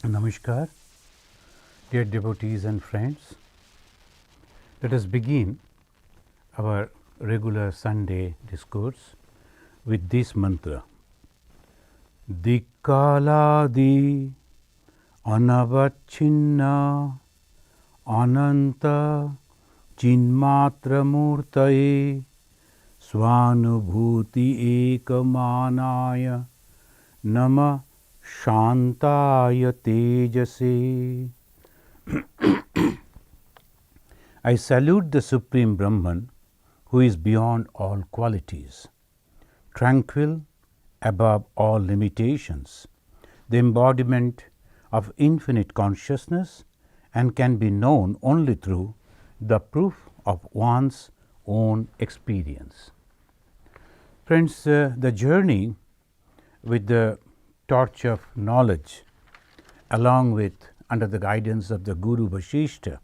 Namaskar, dear devotees and friends. Let us begin our regular Sunday discourse with this mantra. Dikaladi anavachinna ananta chinmatra murtaye svanubhuti ekamanaya nama Shantaya Tejase. I salute the Supreme Brahman, who is beyond all qualities, tranquil above all limitations, the embodiment of infinite consciousness, and can be known only through the proof of one's own experience. Friends, the journey with the torch of knowledge, along with under the guidance of the Guru Vasishtha,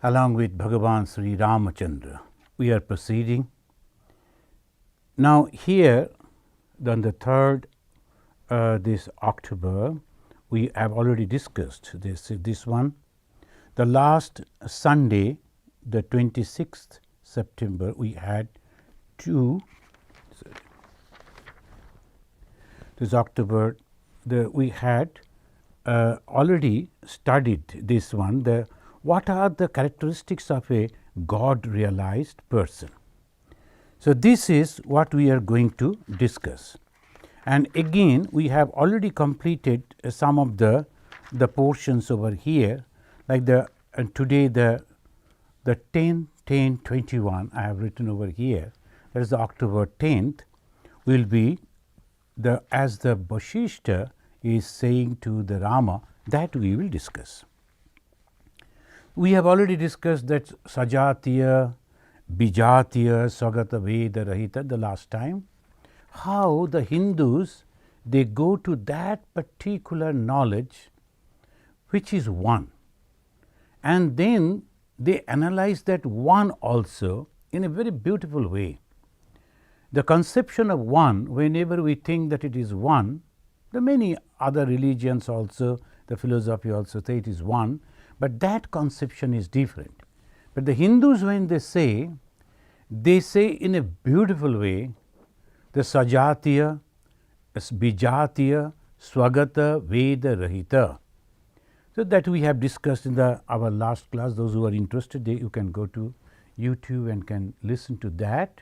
along with Bhagavan Sri Ramachandra, we are proceeding. Now here, on the 3rd this October, we have already discussed this one. The last Sunday, the 26th September, we had this October, we had already studied this one, what are the characteristics of a God realized person. So, this is what we are going to discuss, and again we have already completed some of the portions over here, like today the 10-10-21 I have written over here, that is the October 10th, will be as the Vasishtha is saying to the Rama, that we will discuss. We have already discussed that Sajatiya, Bijatiya, Swagata Veda Rahita the last time, how the Hindus, they go to that particular knowledge which is one, and then they analyze that one also in a very beautiful way. The conception of one, whenever we think that it is one, the many other religions also, the philosophy also say it is one, but that conception is different. But the Hindus, when they say in a beautiful way, the Sajatiya, Bijatiya, Swagata, Veda, Rahita. So, that we have discussed in our last class. Those who are interested, you can go to YouTube and can listen to that.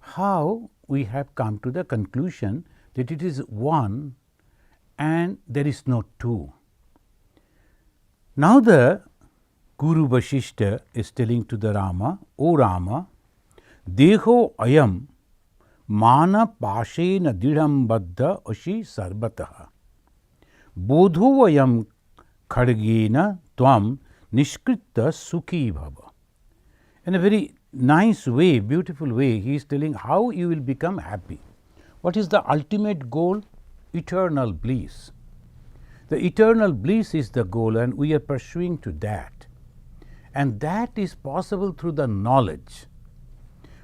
How we have come to the conclusion that it is one and there is no two. Now, the Guru Vasishtha is telling to the Rama, O Rama, Deho ayam mana pashena didham baddha ashi sarvataha bodho ayam khadgena tvam nishkrita sukhi bhava. In a very nice way, beautiful way, he is telling how you will become happy. What is the ultimate goal? Eternal bliss. The eternal bliss is the goal, and we are pursuing to that. And that is possible through the knowledge.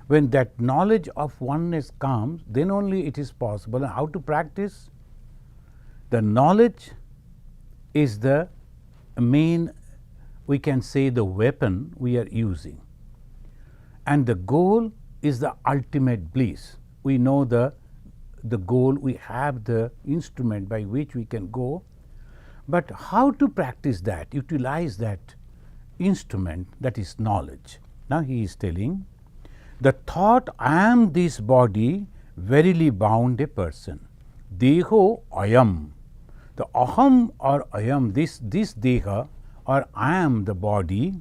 When that knowledge of oneness comes, then only it is possible. And how to practice? The knowledge is the main, we can say, the weapon we are using. And the goal is the ultimate bliss. We know the goal, we have the instrument by which we can go, but how to practice that, utilize that instrument, that is knowledge. Now, he is telling, the thought I am this body verily bound a person. Deho ayam. The aham or ayam, this deha or I am the body,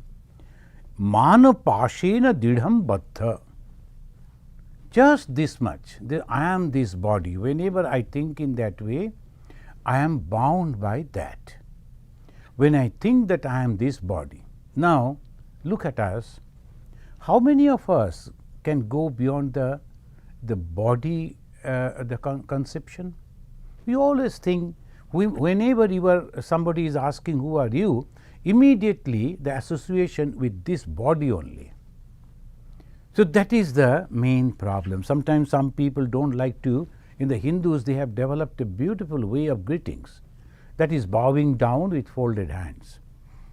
mana pashena didham baddha. Just this much, I am this body. Whenever I think in that way, I am bound by that. When I think that I am this body. Now, look at us. How many of us can go beyond the body, the conception? We always think, whenever somebody is asking who are you, immediately the association with this body only. So, that is the main problem. Sometimes some people don't like to, in the Hindus they have developed a beautiful way of greetings, that is bowing down with folded hands.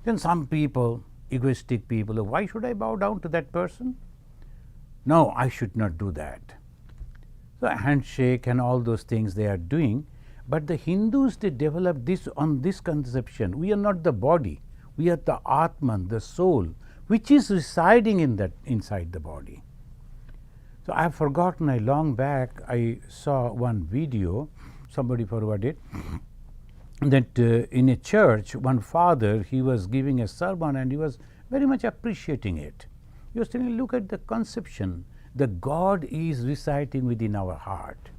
Then some people, egoistic people, why should I bow down to that person? No, I should not do that. So handshake and all those things they are doing. But the Hindus, they developed this on this conception. We are not the body. We are the Atman, the soul, which is residing in that inside the body. So I have forgotten, long back I saw one video, somebody forwarded, that in a church, one father, he was giving a sermon and he was very much appreciating it. He was telling, look at the conception, the God is residing within our heart.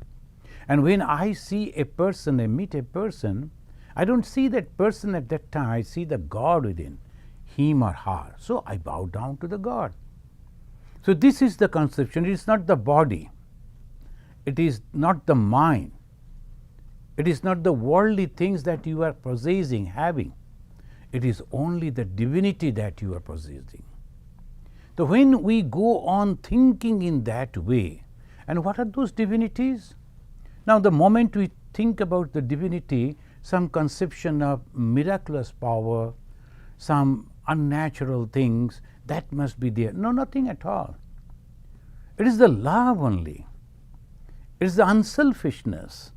And when I see a person, I meet a person, I don't see that person at that time, I see the God within him or her. So I bow down to the God. So this is the conception. It is not the body. It is not the mind. It is not the worldly things that you are possessing, having. It is only the divinity that you are possessing. So when we go on thinking in that way, and what are those divinities? Now the moment we think about the divinity, some conception of miraculous power, some unnatural things, that must be there. No, nothing at all. It is the love only. It is the unselfishness.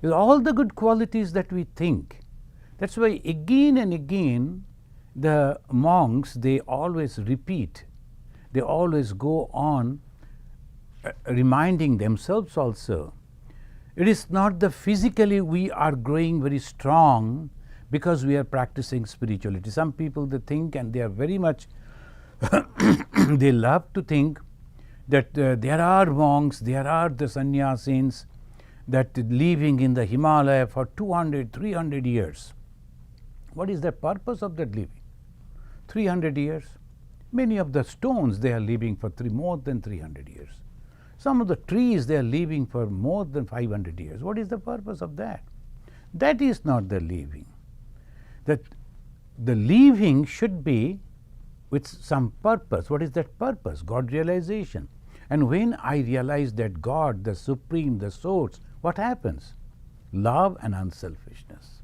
It is all the good qualities that we think. That's why again and again the monks, they always repeat, they always go on reminding themselves also. It is not the physically we are growing very strong because we are practicing spirituality. Some people, they think, and they are very much they love to think that there are monks, there are the sannyasis that living in the Himalaya for 200, 300 years. What is the purpose of that living? 300 years? Many of the stones, they are living for more than 300 years. Some of the trees, they are living for more than 500 years. What is the purpose of that? That is not the living. That the living should be with some purpose. What is that purpose? God realization. And when I realize that God, the Supreme, the Source, what happens? Love and unselfishness.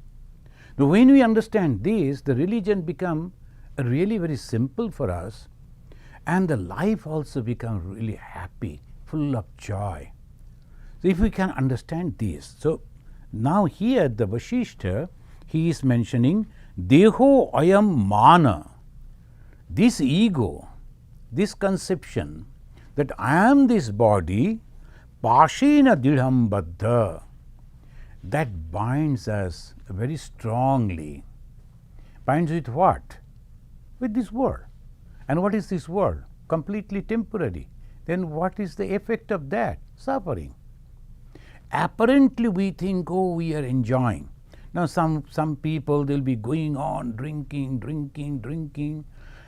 Now, when we understand this, the religion becomes really very simple for us, and the life also becomes really happy, full of joy. So if we can understand this, so now here the Vasishtha, he is mentioning Deho ayam mana, this ego, this conception that I am this body, pashena didham baddha, that binds us very strongly. Binds with what? With this world. And what is this world? Completely temporary. Then what is the effect of that? Suffering. Apparently we think, oh, we are enjoying. Now some people, they'll be going on drinking,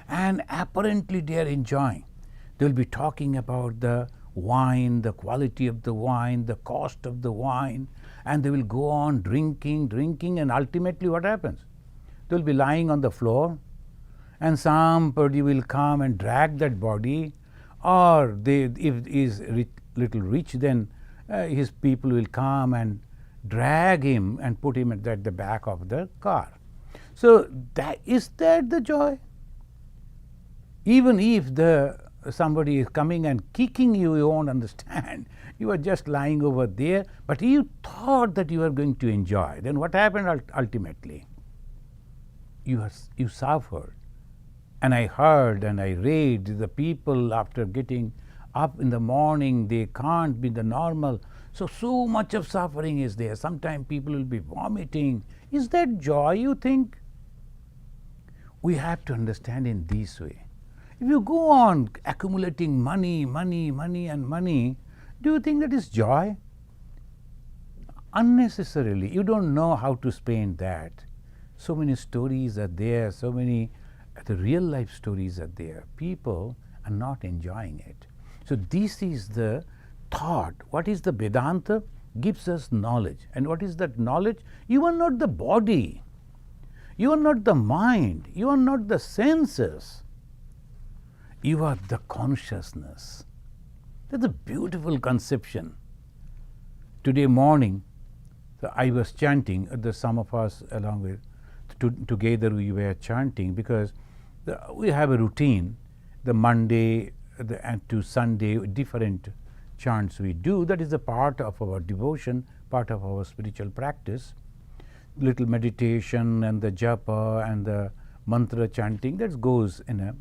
and apparently they are enjoying. They'll be talking about the wine, the quality of the wine, the cost of the wine, and they will go on drinking, and ultimately what happens? They'll be lying on the floor, and somebody will come and drag that body, or if he is little rich, then his people will come and drag him and put him at the back of the car. So is that the joy? Even if somebody is coming and kicking you, you won't understand. You are just lying over there, but you thought that you are going to enjoy. Then what happened ultimately? You suffered. And I heard and I read the people, after getting up in the morning, they can't be the normal. So much of suffering is there. Sometimes people will be vomiting. Is that joy, you think? We have to understand in this way. If you go on accumulating money, do you think that is joy? Unnecessarily. You don't know how to spend that. So many stories are there, so many the real life stories are there. People are not enjoying it. So this is the thought. What is the Vedanta? Gives us knowledge. And what is that knowledge? You are not the body. You are not the mind. You are not the senses. You are the consciousness. That's a beautiful conception. Today morning, I was chanting, some of us along with, together we were chanting, because we have a routine. The Monday and to Sunday, different chants we do. That is a part of our devotion, part of our spiritual practice. Little meditation and the japa and the mantra chanting, that goes in a.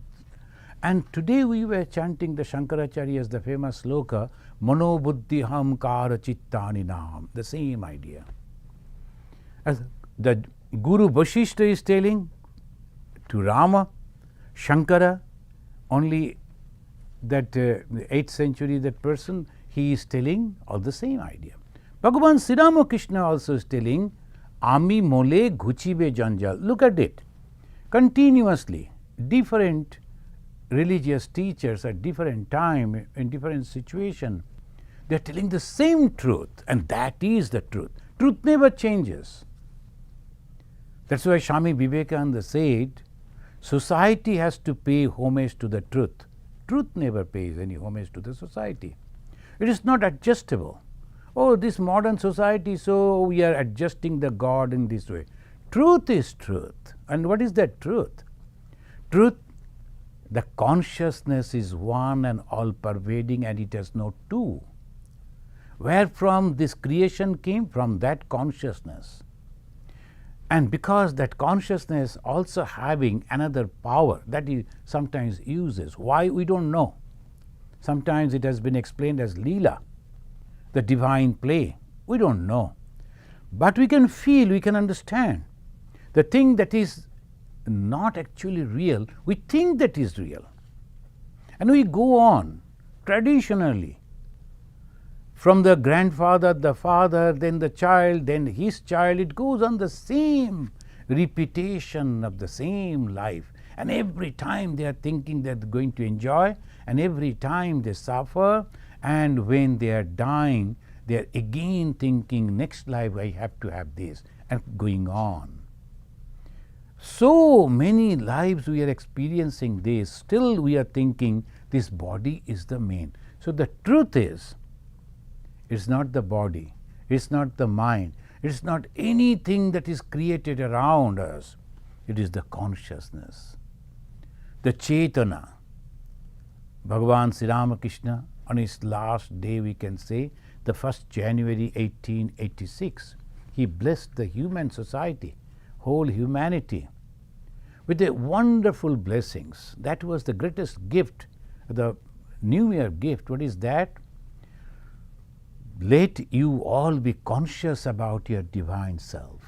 And today we were chanting the Shankaracharya's, the famous sloka, Mano Buddhi Hamkara Chittani Nam, the same idea. As the Guru Vasishtha is telling to Rama, Shankara, only that the 8th century, that person, he is telling all the same idea. Bhagavan Sri Ramakrishna also is telling, Ami mole ghuchibe janjal. Look at it. Continuously, different religious teachers at different time, in different situation, they are telling the same truth, and that is the truth. Truth never changes. That's why Swami Vivekananda said, society has to pay homage to the truth. Truth never pays any homage to the society. It is not adjustable. Oh, this modern society, so we are adjusting the God in this way. Truth is truth. And what is that truth? Truth, the consciousness is one and all pervading, and it has no two. Where from this creation came? From that consciousness. And because that consciousness also having another power that it sometimes uses. Why? We don't know. Sometimes it has been explained as Leela, the divine play. We don't know. But we can feel, we can understand. The thing that is not actually real, we think that is real. And we go on traditionally. From the grandfather, the father, then the child, then his child, it goes on the same repetition of the same life. And every time they are thinking they are going to enjoy, and every time they suffer, and when they are dying, they are again thinking, next life I have to have this, and going on. So many lives we are experiencing this, still we are thinking this body is the main. So the truth is, it's not the body, it's not the mind, it's not anything that is created around us. It is the consciousness, the Chetana. Bhagavan Sri Ramakrishna, on his last day, we can say, the 1st January 1886, he blessed the human society, whole humanity, with the wonderful blessings. That was the greatest gift, the New Year gift. What is that? Let you all be conscious about your divine self.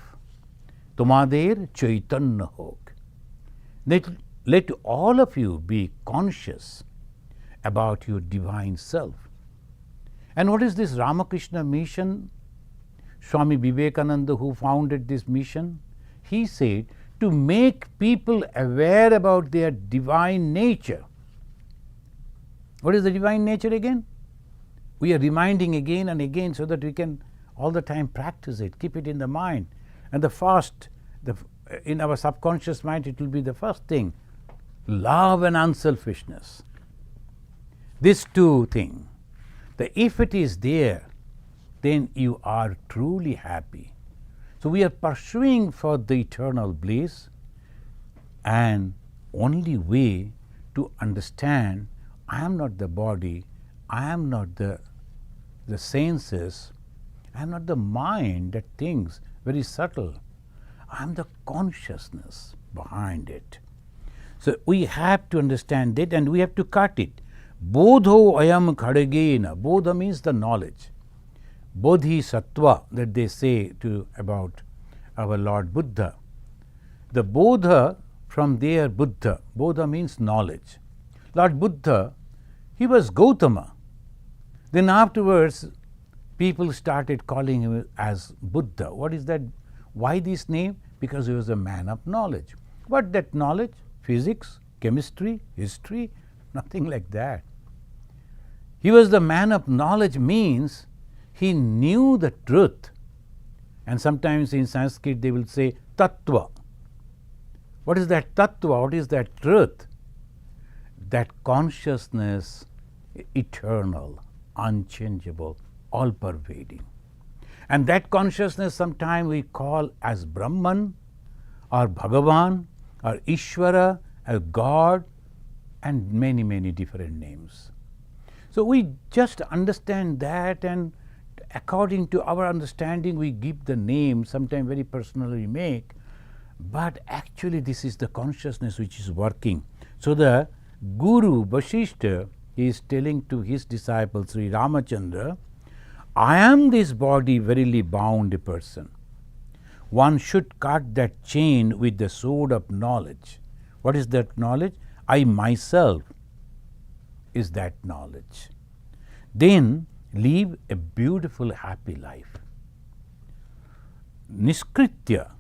Tomader Chaitanya hok. Let all of you be conscious about your divine self. And what is this Ramakrishna mission? Swami Vivekananda, who founded this mission, he said to make people aware about their divine nature. What is the divine nature again? We are reminding again and again so that we can all the time practice it, keep it in the mind. And the first, in our subconscious mind, it will be the first thing, love and unselfishness. These two things. If it is there, then you are truly happy. So we are pursuing for the eternal bliss, and only way to understand, I am not the body, I am not the senses, I am not the mind that thinks, very subtle. I am the consciousness behind it. So we have to understand it, and we have to cut it. Bodho ayam khadagena. Bodha means the knowledge. Bodhisattva, that they say about our Lord Buddha. The Bodha, from there Buddha. Bodha means knowledge. Lord Buddha, he was Gautama. Then afterwards, people started calling him as Buddha. What is that? Why this name? Because he was a man of knowledge. What that knowledge? Physics, chemistry, history? Nothing like that. He was the man of knowledge, means he knew the truth. And sometimes in Sanskrit they will say tattva. What is that tattva? What is that truth? That consciousness, eternal, unchangeable, all pervading. And that consciousness sometimes we call as Brahman or Bhagavan or Ishvara or God and many, many different names. So we just understand that, and according to our understanding we give the name, sometimes very personal we make, but actually this is the consciousness which is working. So the Guru Vasishtha is telling to his disciple Sri Ramachandra, I am this body verily bound a person. One should cut that chain with the sword of knowledge. What is that knowledge? I myself is that knowledge. Then live a beautiful, happy life. Niskritya,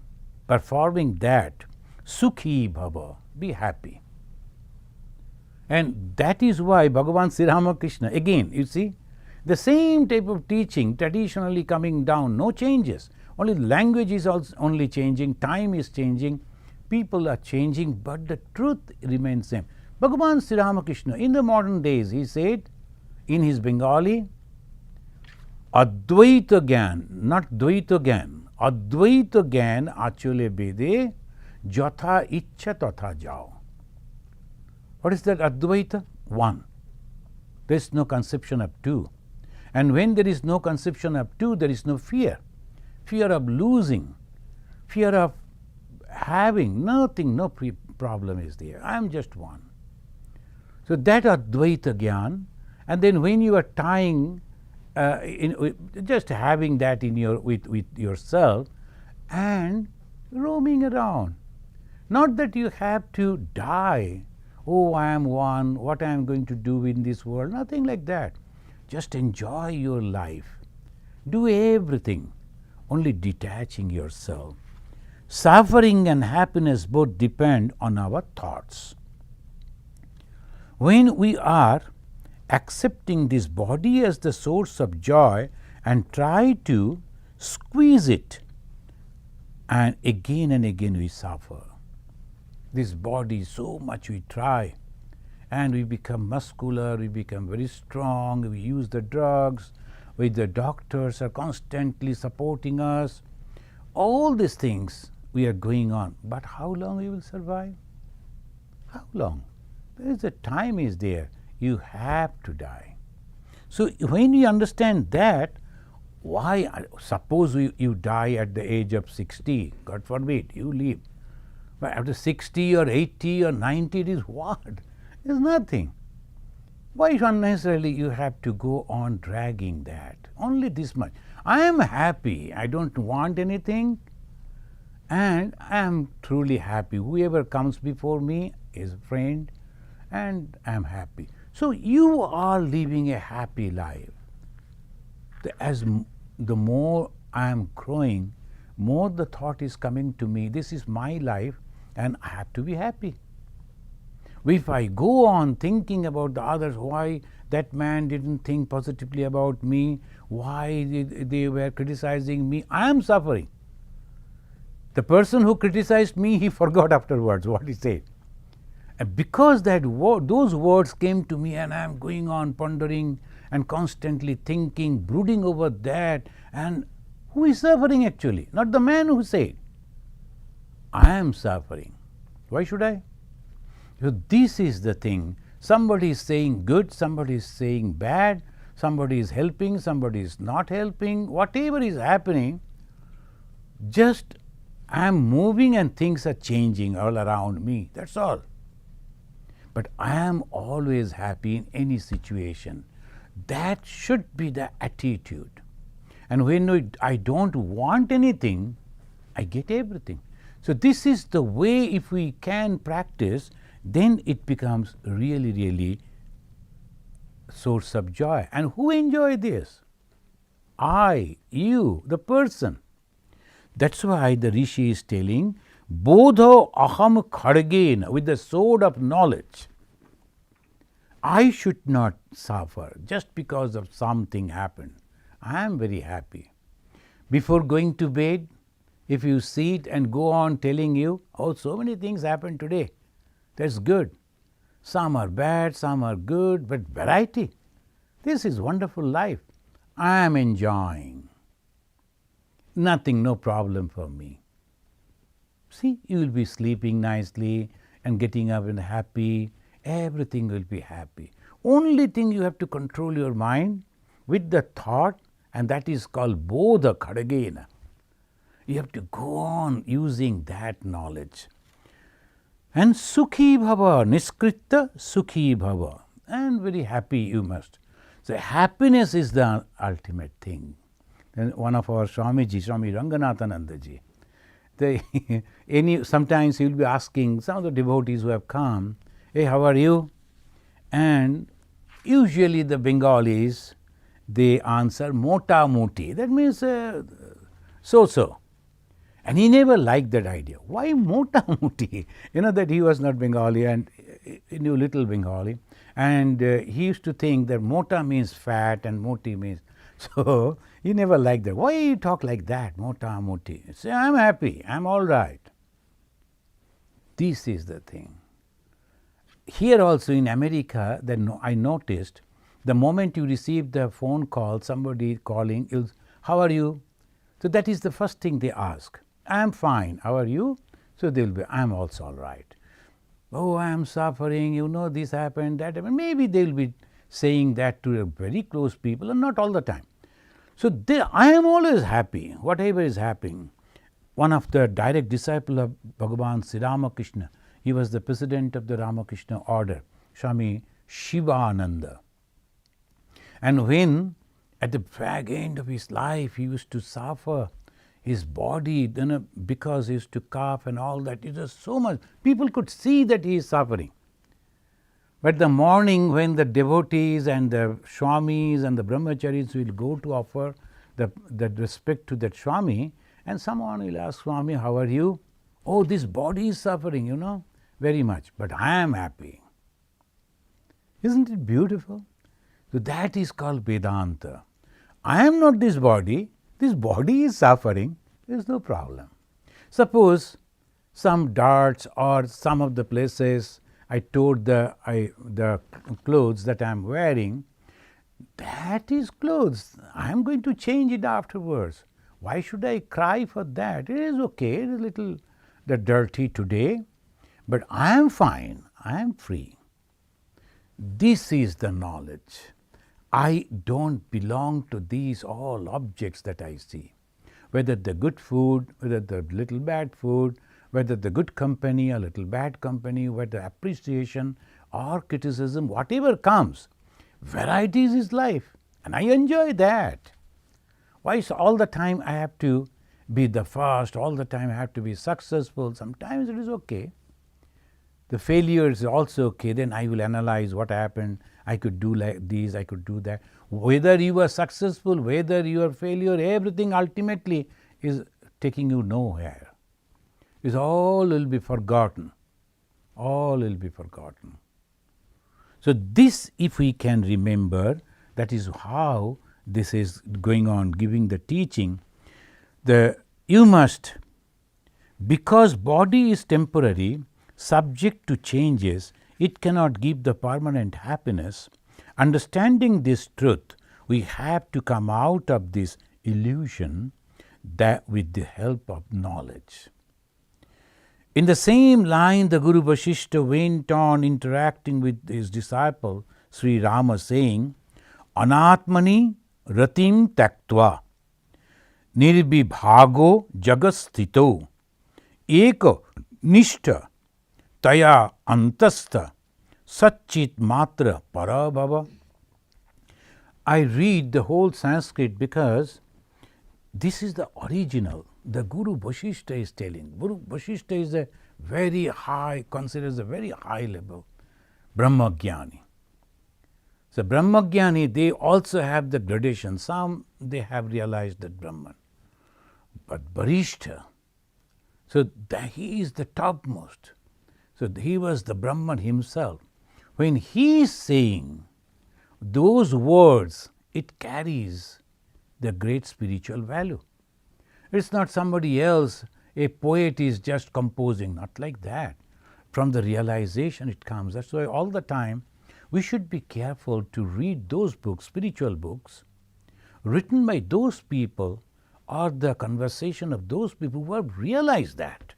performing that, sukhi bhava, be happy. And that is why Bhagavan Sri Ramakrishna, again, you see, the same type of teaching traditionally coming down, no changes. Only language is also only changing, time is changing, people are changing, but the truth remains same. Bhagavan Sri Ramakrishna, in the modern days, he said in his Bengali, Advaita Gyan, not Dvaita Gyan, Advaita Gyan achole bede, jatha ichha tatha jao. What is that Advaita? One. There is no conception of two. And when there is no conception of two, there is no fear. Fear of losing, fear of having, nothing, no problem is there. I am just one. So that Advaita Gyan, and then when you are tying, just having that in with yourself and roaming around. Not that you have to die, oh I am one, what I am going to do in this world, nothing like that. Just enjoy your life. Do everything, only detaching yourself. Suffering and happiness both depend on our thoughts. When we are accepting this body as the source of joy and try to squeeze it, and again we suffer. This body, so much we try, and we become muscular, we become very strong, we use the drugs, with the doctors are constantly supporting us. All these things we are going on, but how long we will survive? How long? There is a time is there. You have to die. So when you understand that, why, suppose you die at the age of 60, God forbid, you live. But after 60 or 80 or 90, it is what? It is nothing. Why unnecessarily you have to go on dragging that? Only this much. I am happy. I don't want anything, and I am truly happy. Whoever comes before me is a friend, and I am happy. So you are living a happy life. As the more I am growing, more the thought is coming to me, this is my life and I have to be happy. If I go on thinking about the others, why that man didn't think positively about me, why they were criticizing me, I am suffering. The person who criticized me, he forgot afterwards what he said. And because those words came to me, and I am going on pondering and constantly thinking, brooding over that, and who is suffering actually? Not the man who said. I am suffering. Why should I? So this is the thing. Somebody is saying good, somebody is saying bad, somebody is helping, somebody is not helping, whatever is happening, just I am moving and things are changing all around me, that's all. But I am always happy in any situation. That should be the attitude. And when I don't want anything, I get everything. So this is the way, if we can practice, then it becomes really, really source of joy. And who enjoy this? I, you, the person. That's why the Rishi is telling, Bodho aham khargena, with the sword of knowledge. I should not suffer just because of something happened. I am very happy. Before going to bed, if you sit and go on telling you, oh, so many things happened today, that's good. Some are bad, some are good, but variety. This is wonderful life. I am enjoying. nothing, no problem for me. See, you will be sleeping nicely and getting up and happy. Everything will be happy. Only thing you have to control your mind with the thought, and that is called bodha khadagena. You have to go on using that knowledge. And sukhi bhava, niskritta sukhi bhava. And very happy you must. So happiness is the ultimate thing. And one of our Swamiji, Swami Ranganathananda ji, sometimes he will be asking some of the devotees who have come, hey, how are you? And usually the Bengalis, they answer mota moti. That means so-so. And he never liked that idea. Why mota moti? You know that he was not Bengali and he knew little Bengali. And he used to think that mota means fat and moti means. So he never liked that. Why you talk like that, mota moti? Say, I'm happy, I'm all right. This is the thing. Here also in America, I noticed the moment you receive the phone call, somebody calling, how are you? So that is the first thing they ask. I'm fine, how are you? So they will be, I'm also all right. Oh, I am suffering, you know, this happened, that happened. Maybe they will be saying that to very close people and not all the time. So I am always happy, whatever is happening. One of the direct disciples of Bhagavan Sri Ramakrishna, he was the president of the Ramakrishna order, Swami Shivananda. And when at the fag end of his life he used to suffer, his body, because he used to cough and all that, it was so much, people could see that he is suffering. But the morning when the devotees and the Swamis and the Brahmacharis will go to offer the respect to that Swami, and someone will ask, Swami, how are you? Oh, this body is suffering, you know, very much, but I am happy. Isn't it beautiful? So that is called Vedanta. I am not this body is suffering, there is no problem. Suppose some darts or some of the places I tore the clothes that I am wearing, that is clothes. I am going to change it afterwards. Why should I cry for that? It is okay, it is a little dirty today, but I am fine, I am free. This is the knowledge. I don't belong to these all objects that I see. Whether the good food, whether the little bad food, whether the good company or little bad company, whether appreciation or criticism, whatever comes, varieties is life, and I enjoy that. Why is all the time I have to be the first, all the time I have to be successful? Sometimes it is okay. The failure is also okay, then I will analyze what happened, I could do like this, I could do that. Whether you are successful, whether you are failure, everything ultimately is taking you nowhere. It all will be forgotten. All will be forgotten. So this, if we can remember, that is how this is going on, giving the teaching. You must, because body is temporary, subject to changes, it cannot give the permanent happiness. Understanding this truth, we have to come out of this illusion that with the help of knowledge. In the same line, the Guru Vasishtha went on interacting with his disciple Sri Rama, saying, Anatmani ratim taktva nirbibhago jagasthito eka nishtha taya antastha satchit matra parabhava. I read the whole Sanskrit because this is the original. The Guru Vasishtha is telling. Guru Vasishtha is a very high, considers a very high level Brahmagyani. So Brahmagyani, they also have the gradation. Some they have realized that Brahman. But Vasishtha, so he is the topmost. So he was the Brahman himself. When he is saying those words, it carries the great spiritual value. It's not somebody else, a poet is just composing, not like that. From the realization it comes. That's why all the time we should be careful to read those books, spiritual books, written by those people or the conversation of those people who have realized that.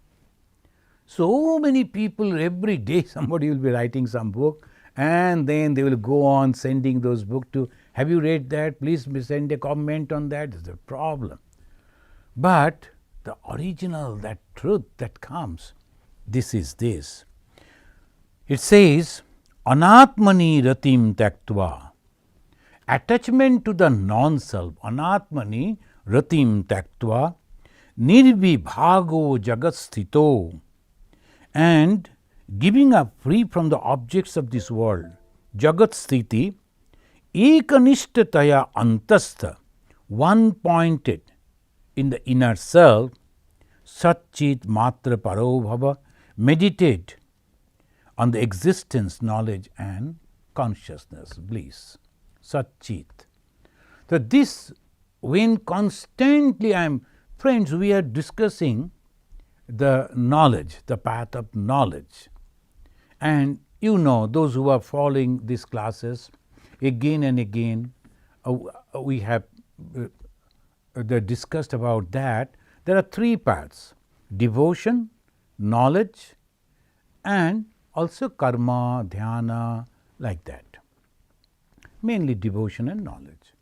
So many people, every day somebody will be writing some book, and then they will go on sending those books to, have you read that? Please send a comment on that. Is the problem. But the original, that truth that comes, this is this. It says, Anatmani ratim taktva. Attachment to the non-self, Anatmani ratim taktva, nirvibhago jagat and giving up free from the objects of this world, jagat sthiti, ekanishtataya antastha, one-pointed in the inner self, satchit matra paro bhava, meditate on the existence, knowledge and consciousness, bliss, satchit. So this, when constantly friends, we are discussing the knowledge, the path of knowledge. And you know, those who are following these classes, again and again, we have discussed about that. There are three paths: devotion, knowledge, and also karma, dhyana, like that. Mainly devotion and knowledge.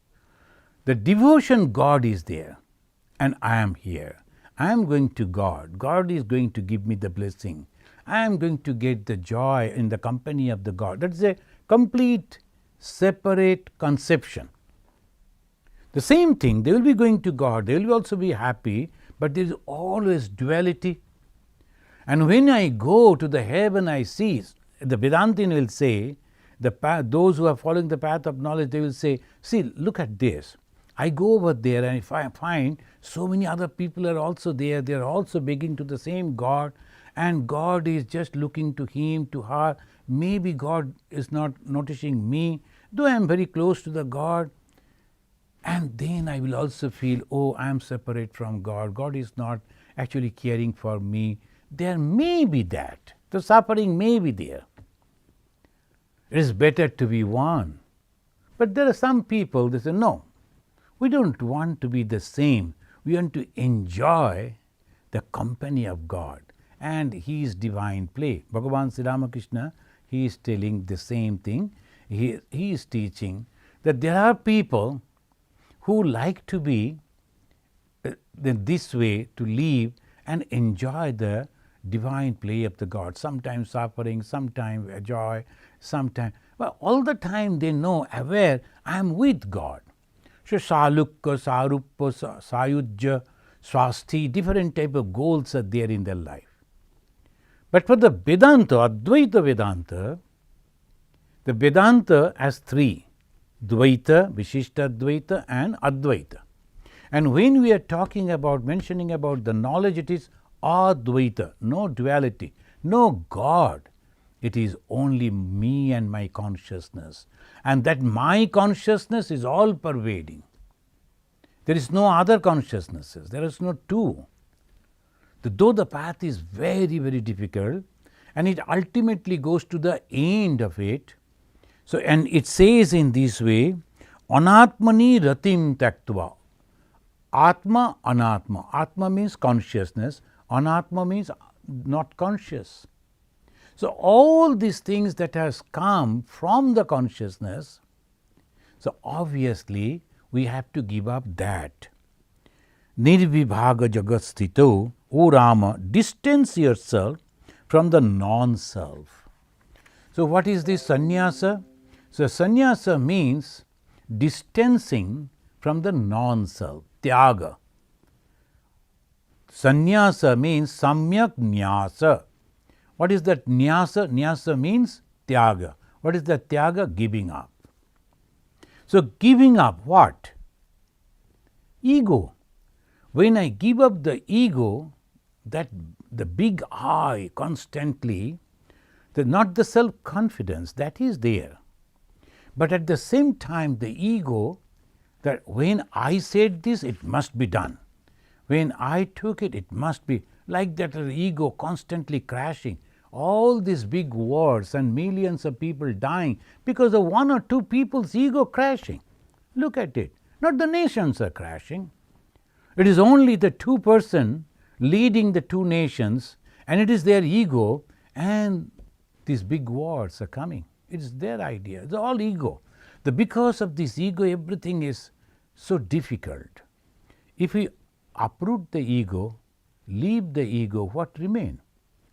The devotion, God is there and I am here. I am going to God. God is going to give me the blessing. I am going to get the joy in the company of the God. That is a complete separate conception. The same thing, they will be going to God, they will also be happy, but there is always duality. And when I go to the heaven, I see, the Vedantin will say, those who are following the path of knowledge, they will say, see, look at this. I go over there and if I find so many other people are also there, they are also begging to the same God, and God is just looking to him, to her. Maybe God is not noticing me, though I am very close to the God. And then I will also feel, oh, I am separate from God. God is not actually caring for me. There may be that. The suffering may be there. It is better to be one. But there are some people, they say, no, we don't want to be the same. We want to enjoy the company of God and His divine play. Bhagavan Sri Ramakrishna, he is telling the same thing. He is teaching that there are people who like to be this way, to live and enjoy the divine play of the God. Sometimes suffering, sometimes joy, sometimes, well, all the time they know, aware, I am with God. So Salukka, Saruppa, Sayujya, Swasti, different type of goals are there in their life. But for the Vedanta, Advaita Vedanta, the Vedanta has three: Dvaita, Vasishtha Dvaita and Advaita. And when we are talking about, mentioning about the knowledge, it is Advaita, no duality, no God. It is only me and my consciousness. And that my consciousness is all pervading. There is no other consciousnesses, there is no two. Though the path is very, very difficult, and it ultimately goes to the end of it. So, and it says in this way, Anatmani ratim taktva. Atma, anatma. Atma means consciousness, anatma means not conscious. So, all these things that has come from the consciousness, so obviously we have to give up that. Nirvibhaga jagat O Rama, distance yourself from the non-self. So, what is this sannyasa? So, sannyasa means distancing from the non-self, tyaga. Sannyasa means samyak nyasa. What is that nyasa? Nyasa means tyaga. What is that tyaga? Giving up. So, giving up what? Ego. When I give up the ego, that the big I constantly, not the self-confidence, that is there. But at the same time, the ego, that when I said this, it must be done. When I took it, it must be, like that ego constantly crashing. All these big wars and millions of people dying because of one or two people's ego crashing. Look at it. Not the nations are crashing. It is only the two person leading the two nations, and it is their ego, and these big wars are coming. It is their idea. It's all ego. Because of this ego, everything is so difficult. If we uproot the ego, leave the ego, what remain?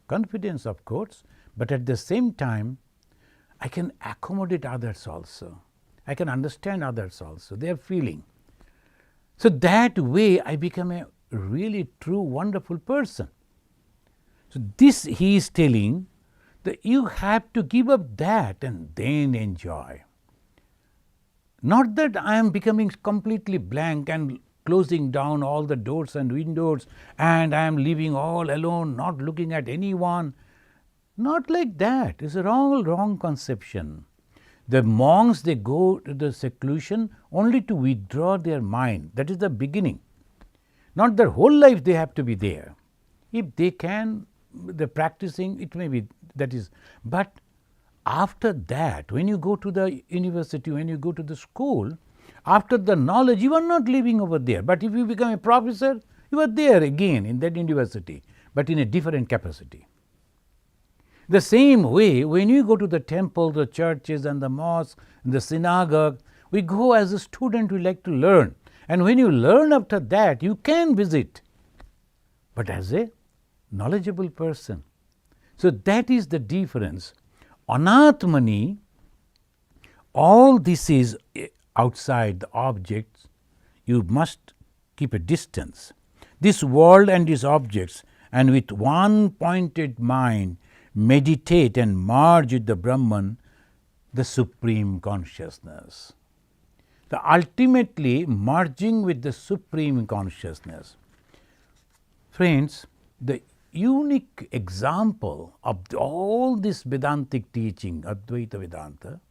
Confidence, of course, but at the same time, I can accommodate others also. I can understand others also, their feeling. So that way I become a really true, wonderful person. So this he is telling that you have to give up that and then enjoy. Not that I am becoming completely blank and closing down all the doors and windows and I am living all alone, not looking at anyone. Not like that. It's a wrong conception. The monks, they go to the seclusion only to withdraw their mind. That is the beginning. Not their whole life they have to be there. If they can, the practicing, it may be, that is. But after that, when you go to the university, when you go to the school, after the knowledge, you are not living over there. But if you become a professor, you are there again in that university, but in a different capacity. The same way, when you go to the temple, the churches and the mosque, and the synagogue, we go as a student, we like to learn. And when you learn after that, you can visit, but as a knowledgeable person. So that is the difference. Anatmani, all this is outside the objects, you must keep a distance. This world and its objects, and with one pointed mind, meditate and merge with the Brahman, the Supreme Consciousness. The ultimately merging with the Supreme Consciousness. Friends, the unique example of all this Vedantic teaching, Advaita Vedanta,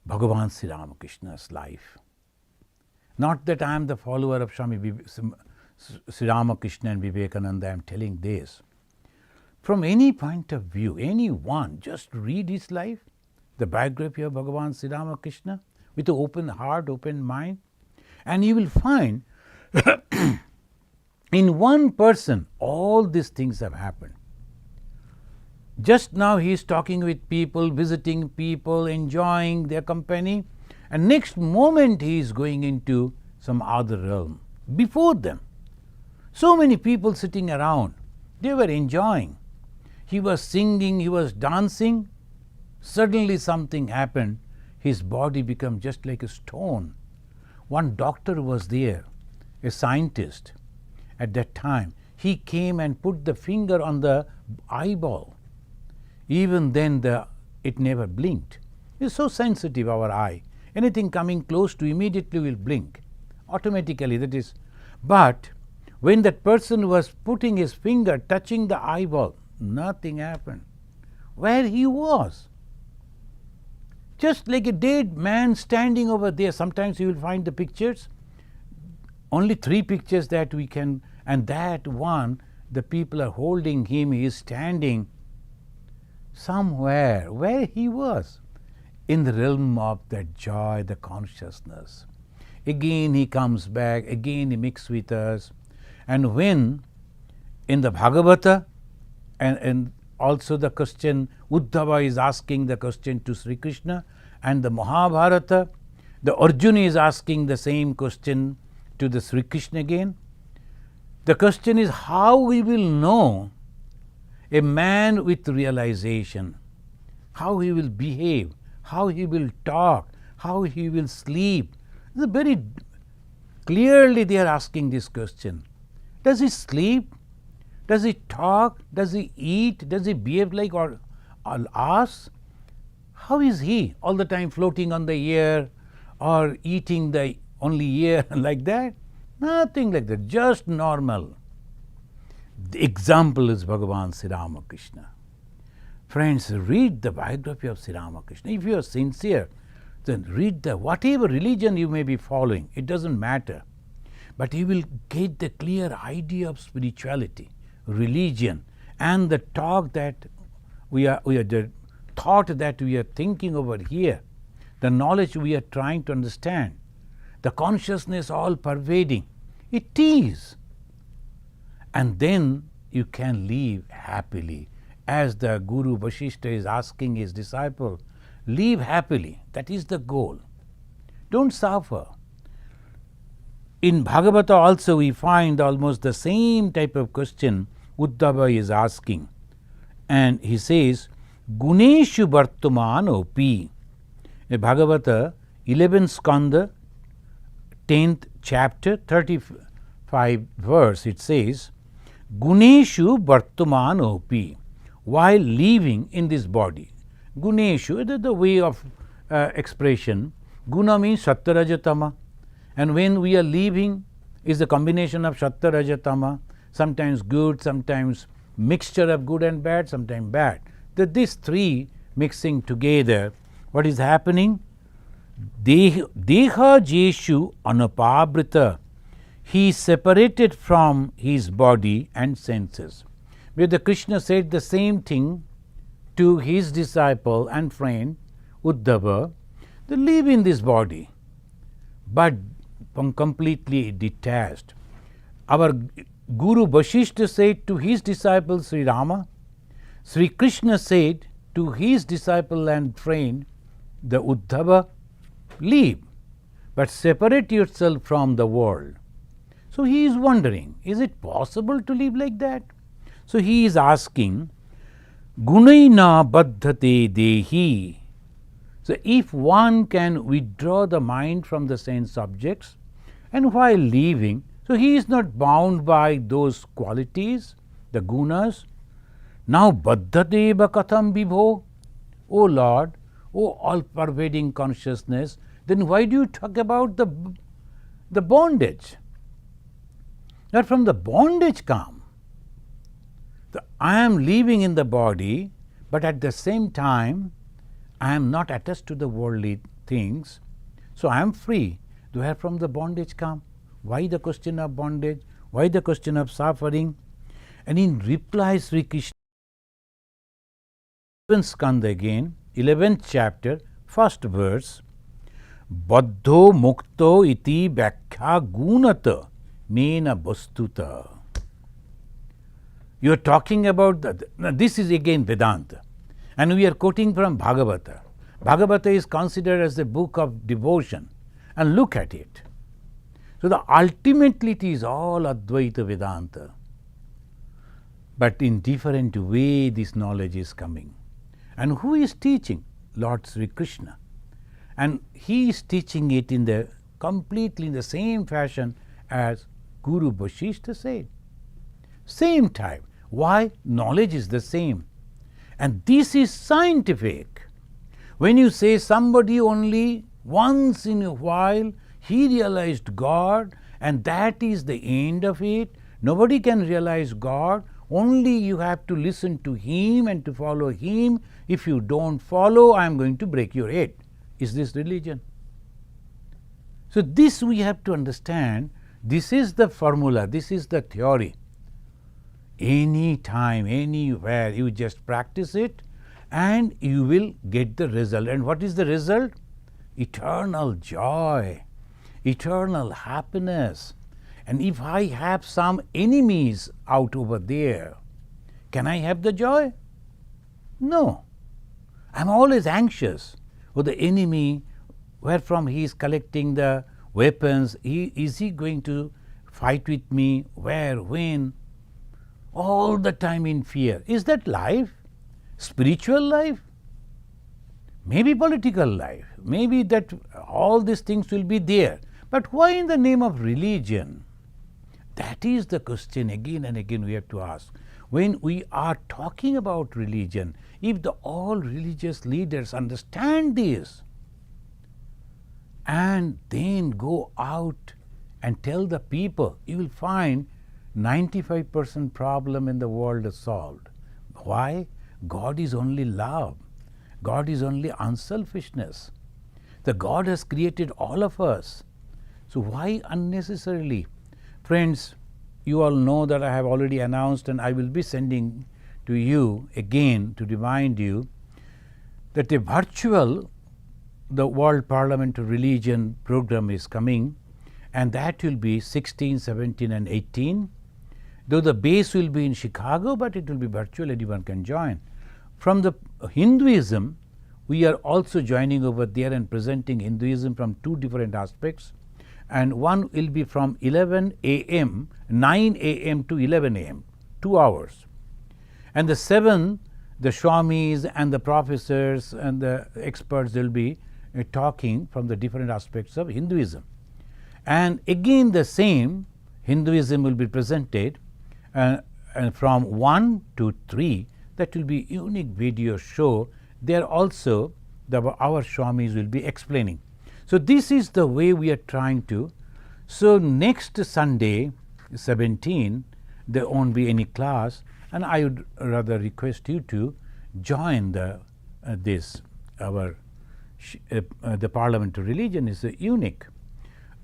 Bhagavan Sri Ramakrishna's life. Not that I am the follower of Swami Sri Ramakrishna and Vivekananda, I am telling this. From any point of view, anyone, just read his life, the biography of Bhagavan Sri Ramakrishna, with an open heart, open mind, and you will find in one person all these things have happened. Just now he is talking with people, visiting people, enjoying their company, and next moment he is going into some other realm. Before them, so many people sitting around, they were enjoying. He was singing, he was dancing. Suddenly something happened. His body became just like a stone. One doctor was there, a scientist. At that time, he came and put the finger on the eyeball. Even then, it never blinked. It's so sensitive, our eye. Anything coming close to immediately will blink. Automatically, that is. But when that person was putting his finger, touching the eyeball, nothing happened. Where he was. Just like a dead man standing over there. Sometimes you will find the pictures. Only 3 pictures that we can, and that one, the people are holding him, he is standing somewhere where he was, in the realm of that joy, the consciousness. Again he comes back, again he mixes with us. And when in the Bhagavata, and also the question, Uddhava is asking the question to Sri Krishna, and the Mahabharata, the Arjuna is asking the same question to the Sri Krishna again. The question is how we will know a man with realization, how he will behave, how he will talk, how he will sleep. Very clearly they are asking this question. Does he sleep? Does he talk? Does he eat? Does he behave like us? How is he all the time floating on the air or eating the only air like that? Nothing like that, just normal. The example is Bhagavan Sri Ramakrishna. Friends, read the biography of Sri Ramakrishna. If you are sincere, then read whatever religion you may be following, it doesn't matter. But you will get the clear idea of spirituality, religion, and the talk that the thought that we are thinking over here, the knowledge we are trying to understand, the consciousness all pervading. It is. And then you can live happily. As the Guru Vasishtha is asking his disciple, live happily. That is the goal. Don't suffer. In Bhagavata also we find almost the same type of question Uddhava is asking. And he says, Guneshu Vartamano Pi. In Bhagavata, 11th Skanda, 10th chapter, 35 verse, it says, Guneshu Vartamano Pi. While living in this body. Guneshu, the way of expression. Guna means Sattva Raja Tama. And when we are living, is a combination of Sattva Raja Tama, sometimes good, sometimes mixture of good and bad, sometimes bad. These three mixing together, what is happening? Deha Jeshu Anapabrita. He is separated from his body and senses. Where the Krishna said the same thing to his disciple and friend Uddhava, they live in this body, but completely detached. Our Guru Vasishtha said to his disciple Sri Rama, Sri Krishna said to his disciple and friend the Uddhava, live, but separate yourself from the world. So he is wondering, is it possible to live like that? So he is asking, Gunaina baddhate dehi. So if one can withdraw the mind from the sense objects, and while living, so he is not bound by those qualities, the gunas. Now baddhate katham vibho. O Lord, O all-pervading consciousness, then why do you talk about the bondage? That from the bondage come. I am living in the body, but at the same time, I am not attached to the worldly things, so I am free. Where from the bondage come? Why the question of bondage? Why the question of suffering? And in reply, Sri Krishna, 11th skanda again, 11th chapter, 1st verse, Baddho mukto iti vyakkha gunata mena vastuta. You are talking about this is again Vedanta, and we are quoting from Bhagavata. Bhagavata is considered as the book of devotion, and look at it. So ultimately it is all Advaita Vedanta, but in different way this knowledge is coming. And who is teaching? Lord Sri Krishna, and he is teaching it in the completely in the same fashion as Guru Vasishtha said. Same type. Why? Knowledge is the same. And this is scientific. When you say somebody only once in a while he realized God and that is the end of it, nobody can realize God, only you have to listen to him and to follow him. If you don't follow, I am going to break your head. Is this religion? So this we have to understand. This is the formula, this is the theory. Any time, anywhere, you just practice it and you will get the result. And what is the result? Eternal joy, eternal happiness. And if I have some enemies out over there, can I have the joy? No. I am always anxious. For the enemy, where from he is collecting the weapons, is he going to fight with me? Where? When? All the time in fear. Is that life? Spiritual life? Maybe political life. Maybe that all these things will be there. But why in the name of religion? That is the question again and again we have to ask. When we are talking about religion, if all religious leaders understand this and then go out and tell the people, you will find 95% problem in the world is solved. Why? God is only love. God is only unselfishness. The God has created all of us. So why unnecessarily? Friends, you all know that I have already announced and I will be sending to you again to remind you that the World Parliament of Religion program is coming, and that will be 16, 17 and 18. Though the base will be in Chicago, but it will be virtual, anyone can join. From the Hinduism, we are also joining over there and presenting Hinduism from two different aspects, and one will be from 11 a.m., 9 a.m. to 11 a.m., 2 hours. And the 7, the Swamis and the professors and the experts will be talking from the different aspects of Hinduism. And again the same Hinduism will be presented, and from 1 to 3, that will be unique video show. There also our Swamis will be explaining. So this is the way we are trying to. So next Sunday, 17, there won't be any class, and I would rather request you to join the parliamentary religion is unique.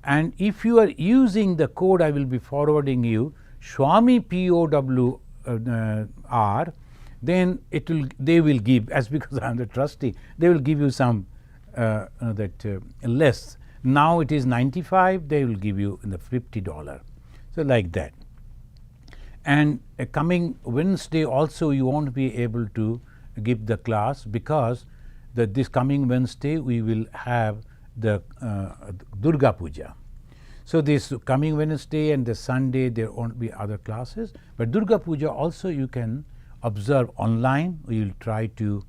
And if you are using the code, I will be forwarding you Swami POWR, then they will give, as because I am the trustee, they will give you some less. Now it is 95, they will give you the $50. So like that. And coming Wednesday also you won't be able to give the class, because this coming Wednesday we will have the Durga Puja. So this coming Wednesday and the Sunday there won't be other classes, but Durga Puja also you can observe online. We will try to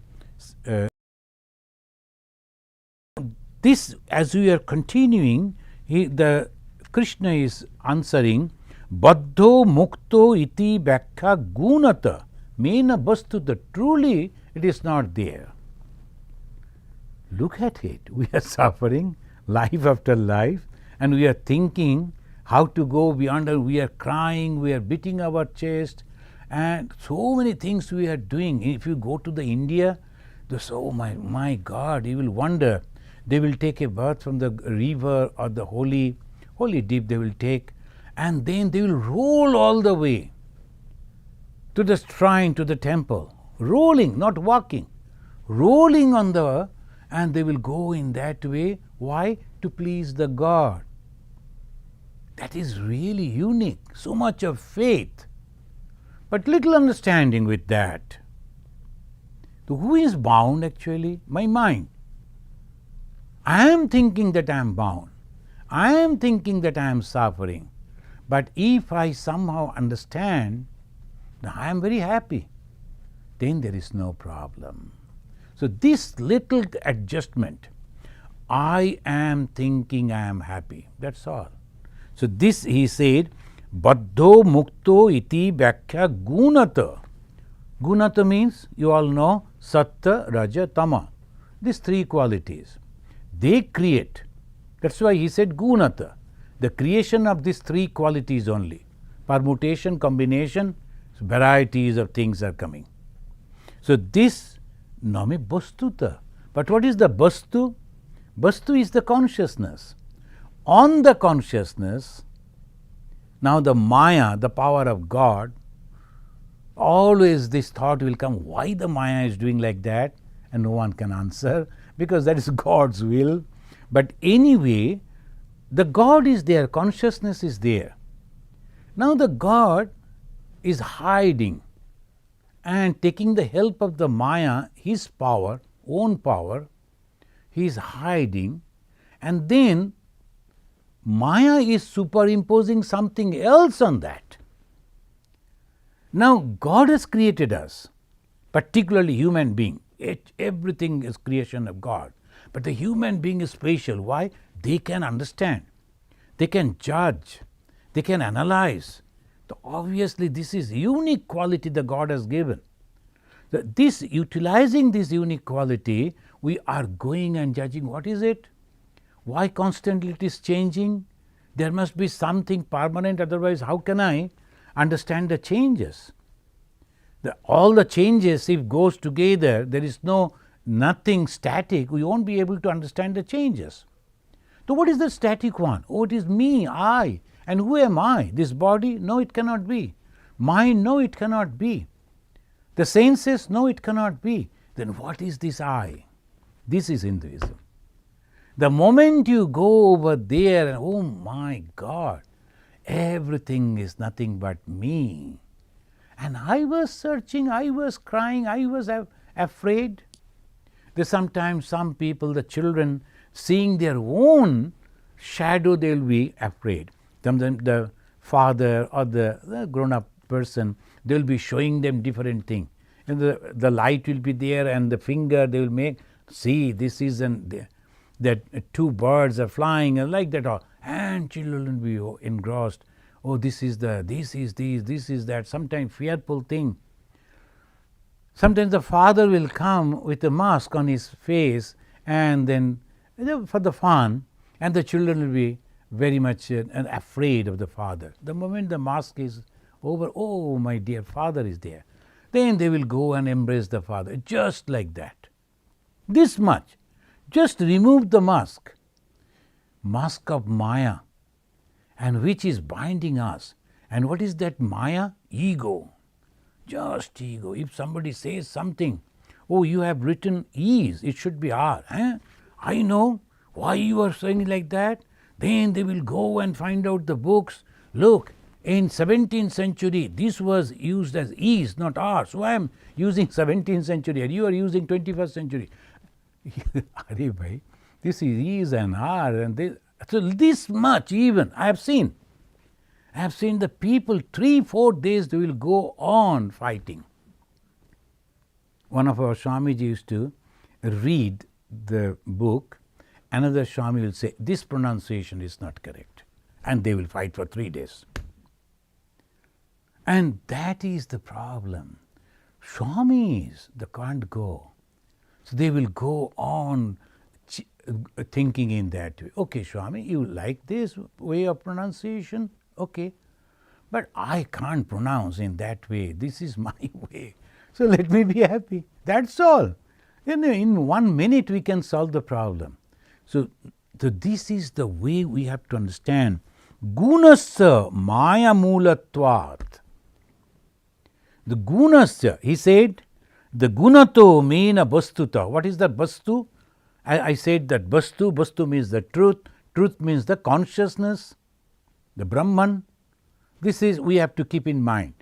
this, as we are continuing, the Krishna is answering Baddho mukto iti bhakya gunata mena bastuta. Truly it is not there. Look at it. We are suffering life after life, and we are thinking how to go beyond. We are crying, we are beating our chest, and so many things we are doing. If you go to the India, oh my God, you will wonder. They will take a bath from the river or the holy deep they will take, and then they will roll all the way to the shrine, to the temple, rolling, not walking, rolling on and they will go in that way. Why? To please the God. That is really unique. So much of faith, but little understanding with that. So who is bound actually? My mind. I am thinking that I am bound. I am thinking that I am suffering. But if I somehow understand that I am very happy, then there is no problem. So this little adjustment, I am thinking I am happy, that's all. So this he said, Baddho mukto iti bhakya gunata. Gunata means, you all know, satta, raja, tama. These 3 qualities. They create. That's why he said gunata. The creation of these 3 qualities only. Permutation, combination, varieties of things are coming. So this name bastuta. But what is the bastu? Bastu is the consciousness. On the consciousness, now the Maya, the power of God, always this thought will come, why the Maya is doing like that? And no one can answer, because that is God's will. But anyway, the God is there, consciousness is there. Now the God is hiding and taking the help of the Maya, his power, own power, he is hiding, and then Maya is superimposing something else on that. Now God has created us, particularly human being. Everything is creation of God. But the human being is special. Why? They can understand. They can judge. They can analyze. So obviously this is unique quality that God has given. Utilizing this unique quality, we are going and judging what is it? Why constantly it is changing? There must be something permanent, otherwise how can I understand the changes? All the changes, if goes together, there is nothing static, we won't be able to understand the changes. So what is the static one? Oh, it is me, I. And who am I? This body? No, it cannot be. Mind? No, it cannot be. The senses? No, it cannot be. Then what is this I? This is Hinduism. The moment you go over there and oh my God, everything is nothing but me. And I was searching, I was crying, I was afraid. There's sometimes some people, the children, seeing their own shadow, they will be afraid. Sometimes the father or the grown-up person, they will be showing them different things. And the light will be there and the finger they will make, see this is that two birds are flying and like that, and children will be engrossed. Oh, this is this is that, sometimes fearful thing. Sometimes the father will come with a mask on his face and then for the fun, and the children will be very much afraid of the father. The moment the mask is over, oh my dear father is there, then they will go and embrace the father, just like that. This much. Just remove the mask of Maya, and which is binding us. And what is that Maya? Ego. Just ego. If somebody says something, oh, you have written ease, it should be R. I know why you are saying like that. Then they will go and find out the books. Look, in 17th century, this was used as ease, not R. So I am using 17th century and you are using 21st century. Arey bhai, this is ease and R and this. So this much even I have seen. I have seen the people 3-4 days they will go on fighting. One of our Swamiji used to read the book. Another Swami will say, this pronunciation is not correct. And they will fight for 3 days. And that is the problem. Swamis, they can't go. So they will go on thinking in that way. Okay, Swami, you like this way of pronunciation? Okay. But I can't pronounce in that way. This is my way. So let me be happy. That's all. In 1 minute we can solve the problem. So this is the way we have to understand. Gunasya maya moolatvat. The gunasya, he said, the gunato mena bastuta. What is that bastu? I said that bastu means the truth means the consciousness, the Brahman. This is, we have to keep in mind.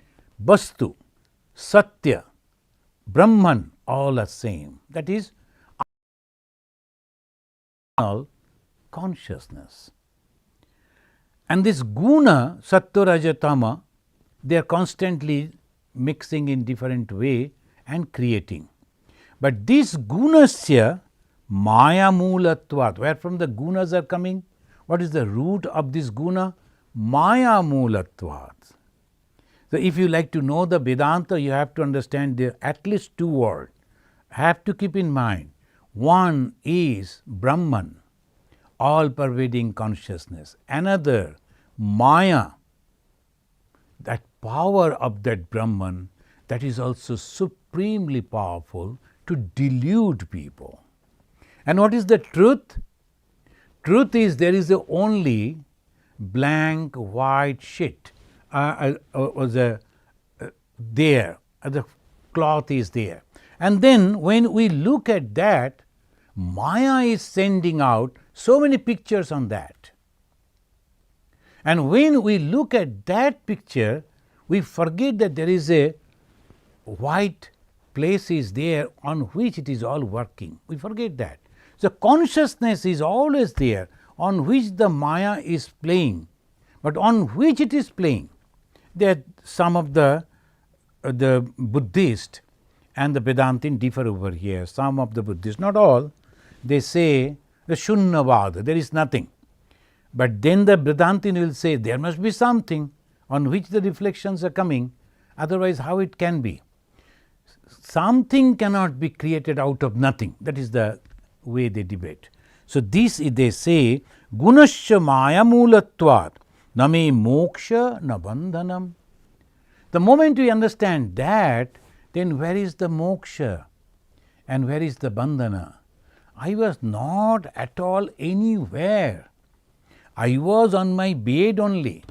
Bastu, Satya, Brahman, all are same. That is consciousness. And this guna, Sattva, Raja, Tama, they are constantly mixing in different way and creating. But this gunasya maya moolatvat, where from the gunas are coming? What is the root of this guna? Maya moolatvat. So if you like to know the Vedanta, you have to understand there are at least 2 words. Have to keep in mind. One is Brahman, all pervading consciousness. Another, Maya, that power of that Brahman that is also supremely powerful to delude people. And what is the truth? Truth is there is only blank white sheet there, the cloth is there. And then when we look at that, Maya is sending out so many pictures on that. And when we look at that picture, we forget that there is a white place is there on which it is all working. We forget that. So consciousness is always there on which the Maya is playing, but on which it is playing. There some of the Buddhists and the Vedantin differ over here. Some of the Buddhists, not all, they say the Shunyavad, there is nothing. But then the Vedantin will say there must be something on which the reflections are coming, otherwise how it can be? Something cannot be created out of nothing. That is the way they debate. So this they say, Gunasya maya moolatvat, name moksha na bandhanam. The moment we understand that, then where is the moksha and where is the bandhana? I was not at all anywhere. I was on my bed only.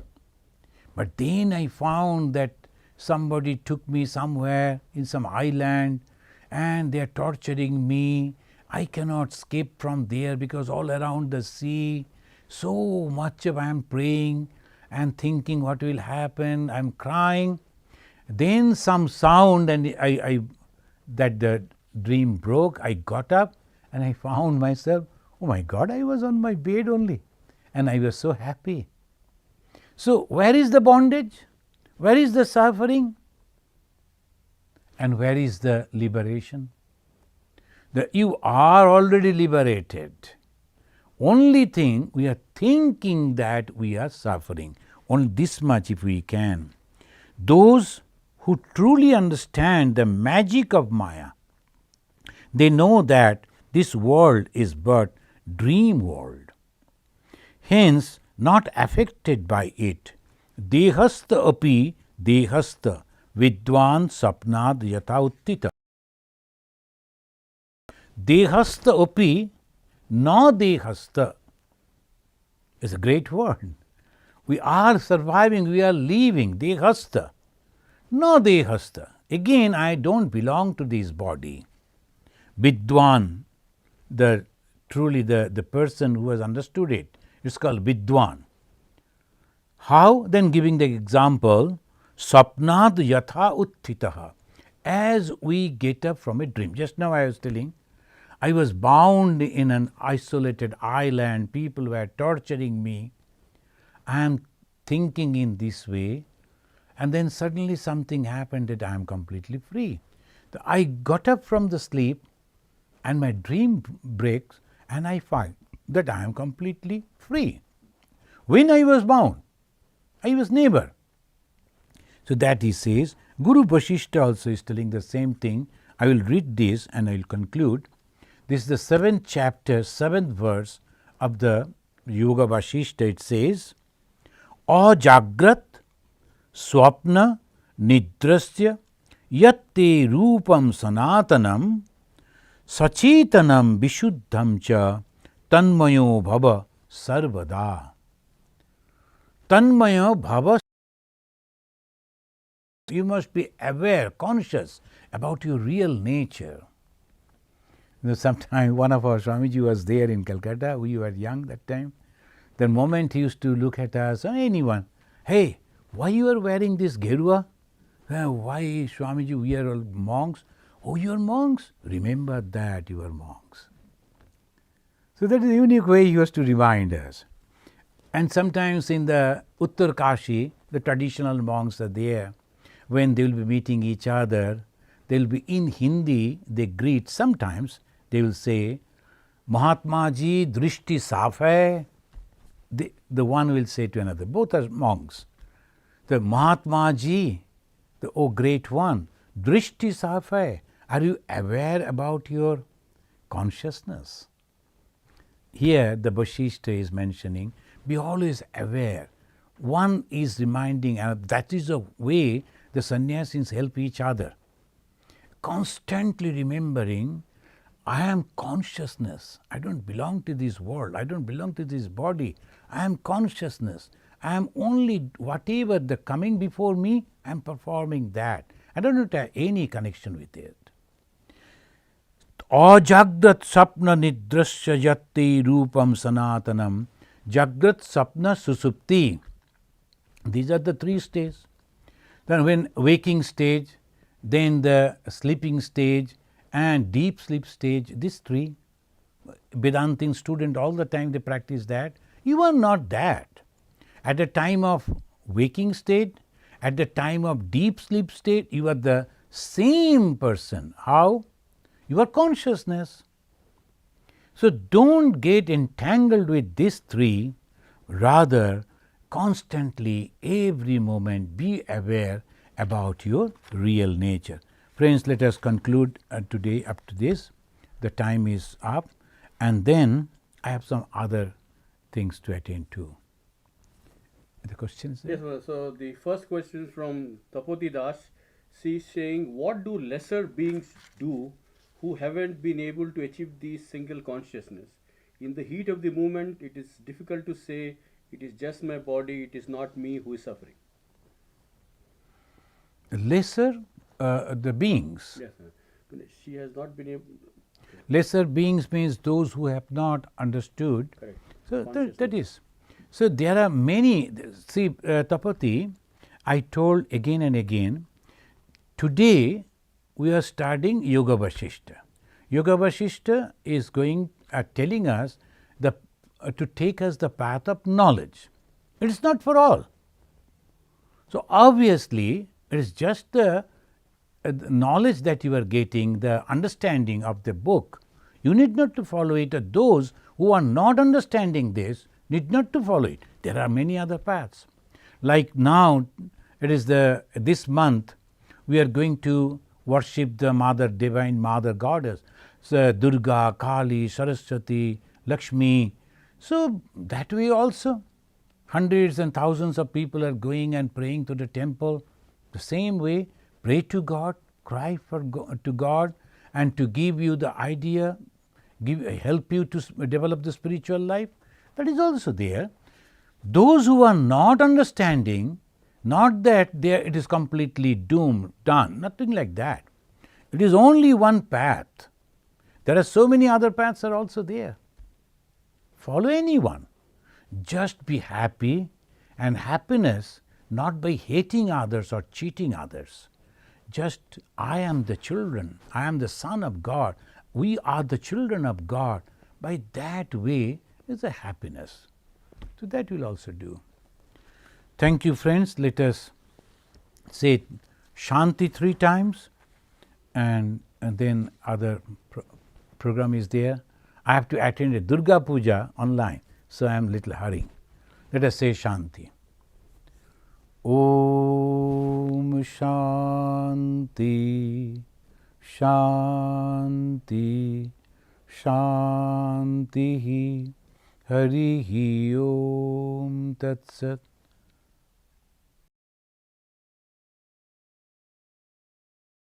But then I found that somebody took me somewhere in some island and they are torturing me. I cannot escape from there because all around the sea, so much of I am praying and thinking what will happen, I am crying. Then some sound and that the dream broke. I got up and I found myself, oh my God, I was on my bed only. And I was so happy. So where is the bondage? Where is the suffering? And where is the liberation? You are already liberated. Only thing, we are thinking that we are suffering. Only this much if we can. Those who truly understand the magic of Maya, they know that this world is but dream world. Hence, not affected by it. Dehastha api dehastha vidwan sapnad yatha uttita. Dehastha api na dehastha is a great word. We are surviving, we are living. Dehastha. No dehastha. Again, I don't belong to this body. Vidwan, truly the person who has understood it, it's called Vidwan. How? Then giving the example, Sapnad yatha uttitaha. As we get up from a dream. Just now I was telling, I was bound in an isolated island, people were torturing me. I am thinking in this way, and then suddenly something happened that I am completely free. I got up from the sleep and my dream breaks and I find that I am completely free. When I was bound, I was never. So that he says, Guru Vasishtha also is telling the same thing. I will read this and I will conclude. This is the 7th chapter, 7th verse of the Yoga Vasishtha. It says, Ajagrat swapna nidrasya yatte rupam sanatanam sachetanam vishuddham cha tanmayo bhava sarvada. Tanmayo bhava. You must be aware, conscious about your real nature. Sometime one of our Swamiji was there in Calcutta, we were young that time. The moment he used to look at us, or anyone, hey, why you are wearing this gerua? Why, Swamiji, we are all monks? Oh, you are monks? Remember that you are monks. So that is the unique way he was to remind us. And sometimes in the Uttar Kashi, the traditional monks are there. When they will be meeting each other, they will be in Hindi, they greet. Sometimes they will say, Mahatma ji, drishti saaf hai. The one will say to another, both are monks. The Mahatma ji, the oh great one, drishti saaf hai. Are you aware about your consciousness? Here the Vasishtha is mentioning, be always aware. One is reminding, and that is the way the sannyasis help each other. Constantly remembering, I am consciousness. I don't belong to this world. I don't belong to this body. I am consciousness. I am only whatever the coming before me, I am performing that. I don't have any connection with it. Ajagrat sapna nidrasya yatti rupam sanatanam. Jagrat sapna susupti. These are the 3 stages. Then when waking stage, then the sleeping stage and deep sleep stage, these 3. Vedantin student all the time they practice that. You are not that. At the time of waking state, at the time of deep sleep state, you are the same person. How? You are consciousness. So don't get entangled with these 3, rather constantly, every moment, be aware about your real nature. Friends, let us conclude today up to this. The time is up, and then I have some other things to attend to. The questions there? Yes, so the first question is from Tapoti Das. She is saying, what do lesser beings do who haven't been able to achieve the single consciousness? In the heat of the moment, it is difficult to say, it is just my body, it is not me who is suffering. Lesser, the beings. Yes, sir. She has not been able. Lesser beings means those who have not understood. Correct. So that Consciousness. is. So there are many. See, Tapati, I told again and again, today we are studying Yoga Vasishtha. Yoga Vasishtha is going telling us to take us the path of knowledge. It is not for all. So obviously, it is just the knowledge that you are getting, the understanding of the book. You need not to follow it. Those who are not understanding this need not to follow it. There are many other paths. Like now, it is this month we are going to worship the Mother, Divine Mother Goddess, so Durga, Kali, Saraswati, Lakshmi. So that way also, hundreds and thousands of people are going and praying to the temple. The same way, pray to God, cry to God, and to give you the idea, help you to develop the spiritual life. That is also there. Those who are not understanding, not that it is completely doomed, done, nothing like that. It is only one path. There are so many other paths are also there. Follow anyone. Just be happy, and happiness not by hating others or cheating others. Just, I am the children, I am the son of God, we are the children of God. By that way is a happiness. So that will also do. Thank you, friends. Let us say Shanti 3 times, and then other program is there. I have to attend a Durga Puja online, so I am little hurrying. Let us say Shanti. Om Shanti, Shanti, Shanti. Harihi Om Tat Sat.